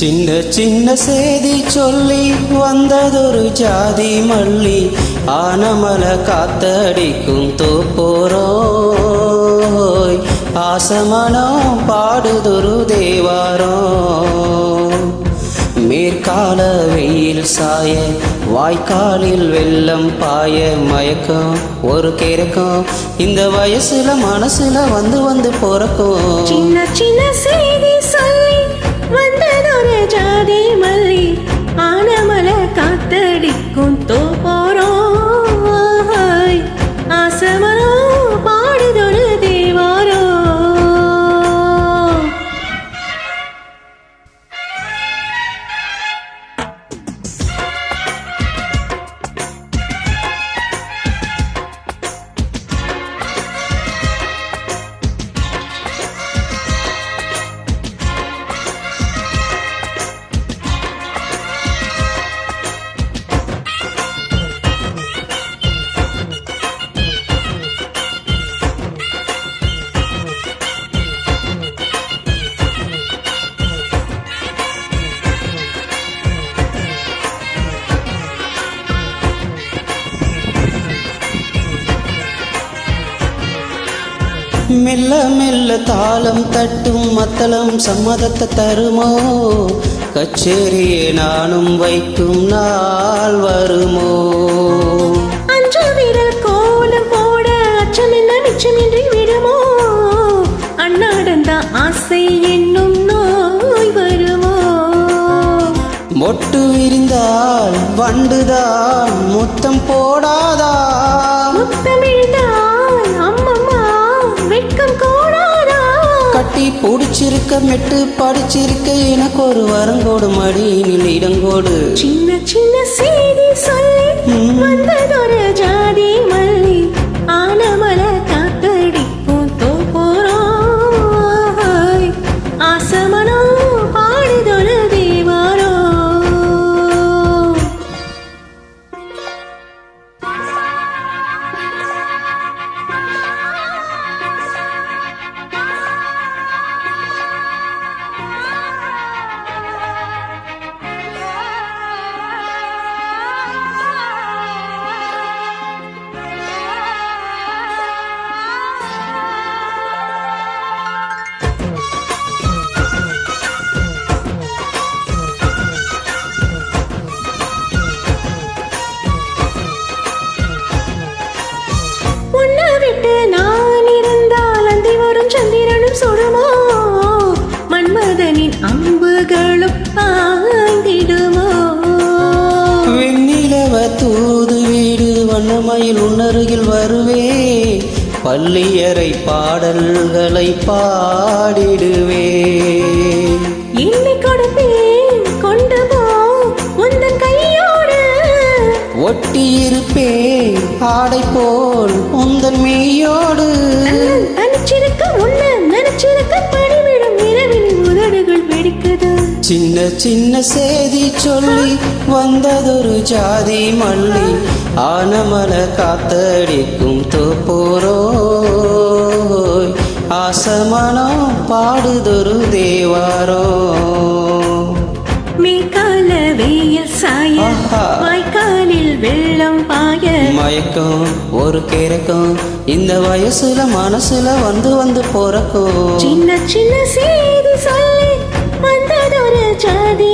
சின்ன சின்ன செய்தி சொல்லி வந்ததொரு ஜாதி மல்லி ஆனமல காத்தடிக்கும் தோப்போரோய் ஆசமனம் பாடுதொரு தேவாரோ மேற்கால வெயில் சாய வாய்க்காலில் வெள்ளம் பாய மயக்கம் ஒரு கிறக்கம் இந்த வயசுல மனசுல வந்து வந்து போறக்கும் சின்ன சின்ன செய்தி சொல்லி வந்ததொரு ஜாதி மல்லி ஆனமல காத்தடிக்கும் தோப்போரோய் ஆசமனோ பாடுதொரு தேவாரோ மெல்ல மெல்ல தாளம் தட்டும் மத்தளம் சம்மதத்தை தருமோ கச்சேரியே நானும் வைக்கும் நாள் வருமோ அஞ்சு விரல் கோலம் போட அச்சமென்ன மிச்சமின்றி விடுமோ அண்ணாடந்த ஆசை என்னும் நோய் வருமோ மொட்டு விரிந்தால் வண்டுதான் முத்தம் போடாதா முத்தமிழ்ந்தால் அம்மம்மா வெட்கம் கோடாதா கட்டி பிடிச்சிருக்க மெட்டு படிச்சிருக்க எனக்கு ஒரு வரங்கோடு மடியினில் இடங்கோடு சின்ன சின்ன செய்தி சொல்லி வந்ததொரு ஜாதி மல்லி ஆனமல காத்தடிக்கும் தோப்போரோய் ஆசமனோ பாடுதொரு தேவாரோ நான் இருந்தால் அந்தி வரும் சந்திரனும் சுடுமோ மன்மதனின் அம்புகளும் பாய்ந்திடுமோ வெண்ணிலவ தூது வீடு வண்ணமயில் உன்னருகில் வருவே பள்ளியறை பாடல்களை பாடிடுவே என்னை கொடுப்பேன் கொண்டு போ உந்தன் கையோடு ஒட்டியிருப்பேன் ஆடை போல் உந்தன் மெய்யோடு தனிச்சிருக்க உன்ன நினைச்சிருக்க பணிவிடும் இரவில் உதடுகள் வெடிக்குது சின்ன சின்ன செய்தி சொல்லி வந்ததொரு ஜாதி மல்லி ஆனமல காத்தடிக்கும் தோப்போரோய் ஆசமனம் பாடுதொரு தேவாரோ மேற்கால வெயில் சாய வாய்க்காலில் வெள்ளம் பாய மயக்கம் ஒரு கிறக்கம் இந்த வயசுல மனசுல வந்து வந்து போறக்கும் சின்ன சின்ன செய்தி சொல்லி வந்ததொரு ஜாதி